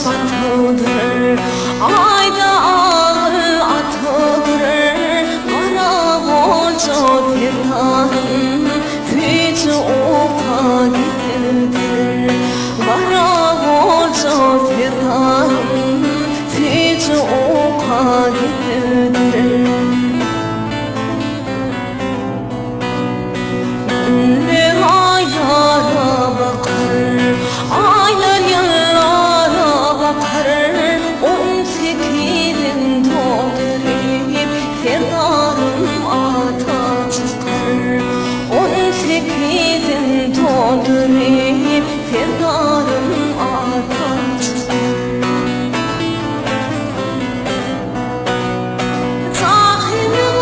batıldır, ayda ağı atıldır. Kara borcu firdanın fütü oka gidilir. Kara borcu firdanın fütü oka gidilir. Aylara bakar, aylar yıllara bakar. On sekirin doldurup ferdarım ata çıkar. On sekirin doldurup ferdarım ata çıkar. Zahimin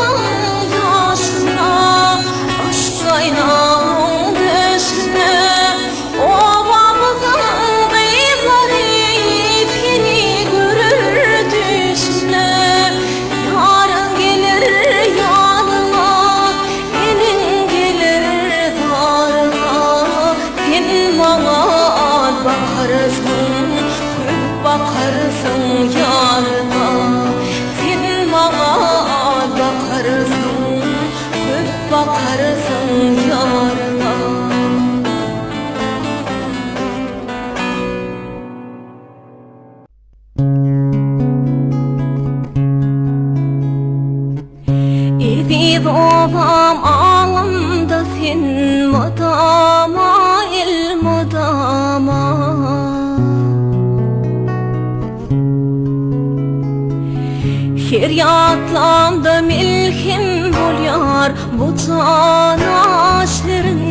yaşına aşk kaynağın üstüne, obamızın kıyıları fili görür düşüne. Yarın gelir yanına, elin gelir darına. Sen bana bakarsın, hep bakarsın yarına. Sen bana bakarsın, hep bakarsın yarına. İdi babam ağımda sen madama el madama. Feryatlandı milhim bul yar bu cana şirin